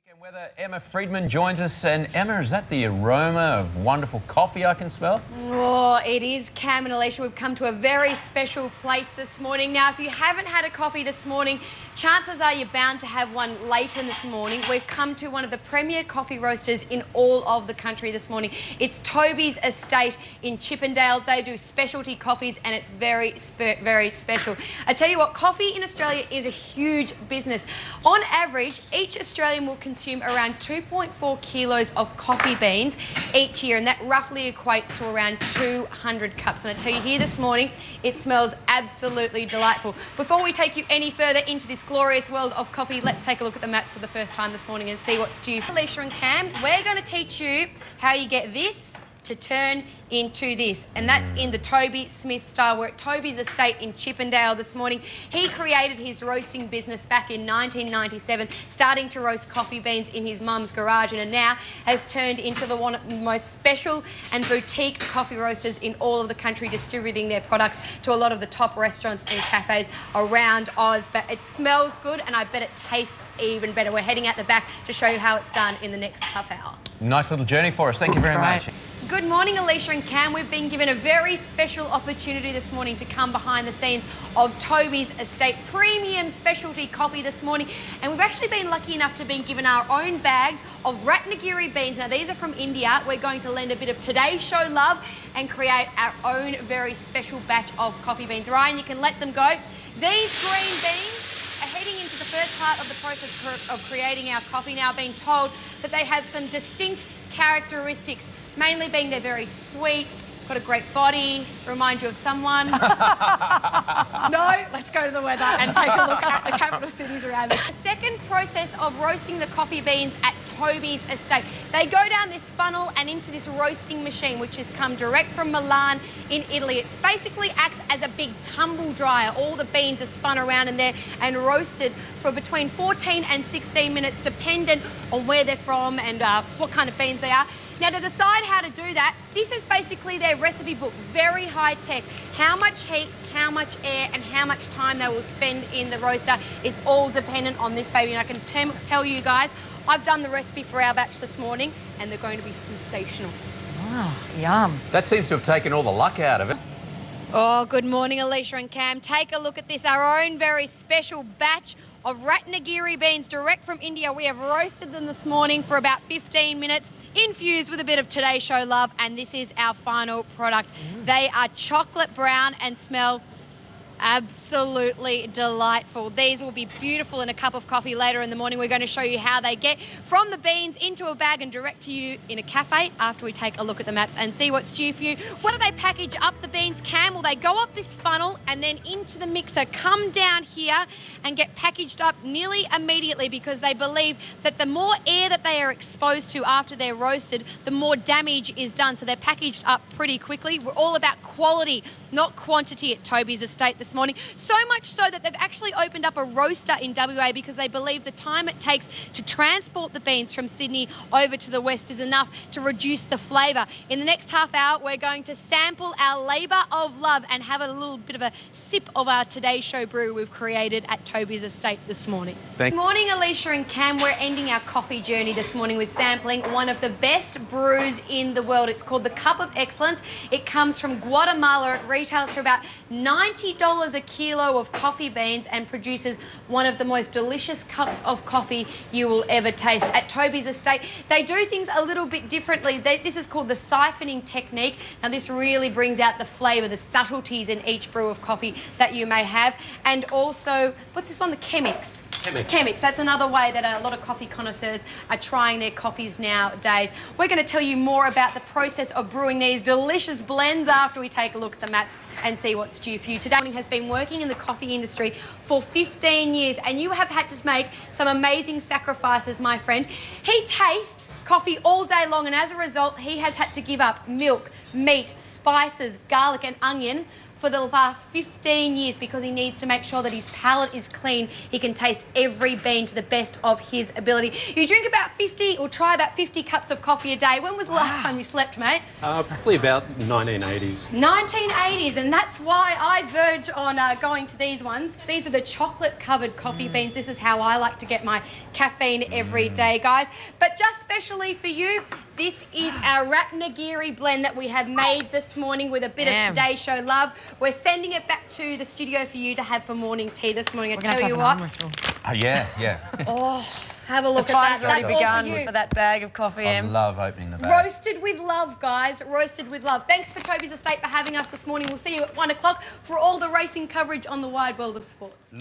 And whether Emma Freedman joins us. And Emma, is that the aroma of wonderful coffee I can smell? Oh, it is, Cam and Alicia. We've come to a very special place this morning. Now, if you haven't had a coffee this morning, chances are you're bound to have one later in this morning. We've come to one of the premier coffee roasters in all of the country this morning. It's Toby's estate in Chippendale. They do specialty coffees and it's very special. I tell you what, coffee in Australia is a huge business. On average, each Australian will consume around 2.4 kilos of coffee beans each year, and that roughly equates to around 200 cups. And I tell you, here this morning, it smells absolutely delightful. Before we take you any further into this glorious world of coffee, let's take a look at the maps for the first time this morning and see what's due. Alicia and Cam, we're going to teach you how you get this to turn into this, and that's in the Toby Smith style. We're at Toby's estate in Chippendale this morning. He created his roasting business back in 1997, starting to roast coffee beans in his mum's garage, and now has turned into one of the most special and boutique coffee roasters in all of the country, distributing their products to a lot of the top restaurants and cafes around Oz. But it smells good, and I bet it tastes even better. We're heading out the back to show you how it's done in the next half hour. Nice little journey for us. Thank you very much. Good morning, Alicia and Cam. We've been given a very special opportunity this morning to come behind the scenes of Toby's estate premium specialty coffee this morning, and we've actually been lucky enough to be given our own bags of Ratnagiri beans. Now, these are from India. We're going to lend a bit of Today Show love and create our own very special batch of coffee beans. Ryan, you can let them go. These green beans are heading into the first part of the process of creating our coffee. Now, being told that they have some distinct characteristics, mainly being they're very sweet, got a great body, remind you of someone. No, let's go to the weather and take a look at the capital cities around us. The second process of roasting the coffee beans at Toby's estate. They go down this funnel and into this roasting machine, which has come direct from Milan in Italy. It basically acts as a big tumble dryer. All the beans are spun around in there and roasted for between 14 and 16 minutes, dependent on where they're from and what kind of beans they are. Now, to decide how to do that, this is basically their recipe book, very high tech. How much heat, how much air, and how much time they will spend in the roaster is all dependent on this baby. And I can tell you guys, I've done the recipe for our batch this morning, and they're going to be sensational. Oh, yum. That seems to have taken all the luck out of it. Oh, good morning, Alicia and Cam. Take a look at this, our own very special batch of Ratnagiri beans direct from India. We have roasted them this morning for about 15 minutes, infused with a bit of Today Show love, and this is our final product. They are chocolate brown and smell absolutely delightful. These will be beautiful in a cup of coffee later in the morning. We're going to show you how they get from the beans into a bag and direct to you in a cafe after we take a look at the maps and see what's due for you. What do they package up the beans, Cam? Well, they go up this funnel and then into the mixer, come down here and get packaged up nearly immediately, because they believe that the more air that they are exposed to after they're roasted, the more damage is done. So they're packaged up pretty quickly. We're all about quality, not quantity at Toby's estate this morning. So much so that they've actually opened up a roaster in WA, because they believe the time it takes to transport the beans from Sydney over to the west is enough to reduce the flavour. In the next half hour, we're going to sample our labour of love and have a little bit of a sip of our Today Show brew we've created at Toby's estate this morning. Good morning, Alicia and Cam. We're ending our coffee journey this morning with sampling one of the best brews in the world. It's called the Cup of Excellence. It comes from Guatemala. It retails for about $90 a kilo of coffee beans and produces one of the most delicious cups of coffee you will ever taste. At Toby's estate, they do things a little bit differently. This is called the siphoning technique. Now, this really brings out the flavour, the subtleties in each brew of coffee that you may have. And also, what's this one? The Chemix. Chemix. That's another way that a lot of coffee connoisseurs are trying their coffees nowadays. We're going to tell you more about the process of brewing these delicious blends after we take a look at the maps and see what's due for you. Today has been working in the coffee industry for 15 years, and you have had to make some amazing sacrifices, my friend. He tastes coffee all day long, and as a result, he has had to give up milk, meat, spices, garlic and onion for the past 15 years because he needs to make sure that his palate is clean. He can taste every bean to the best of his ability. You drink about 50 or try about 50 cups of coffee a day. When was the last time you slept, mate? Probably about 1980s. 1980s, and that's why I verge on going to these ones. These are the chocolate-covered coffee beans. This is how I like to get my caffeine every day, guys. But just specially for you, this is our Ratnagiri blend that we have made this morning with a bit of Today Show love. We're sending it back to the studio for you to have for morning tea this morning. I tell you what. Oh, yeah. Oh, have a look The at that. fire's already That's all begun for you. for that bag of coffee, I love opening the bag. Roasted with love, guys. Roasted with love. Thanks for Toby's Estate for having us this morning. We'll see you at 1 o'clock for all the racing coverage on the wide world of sports.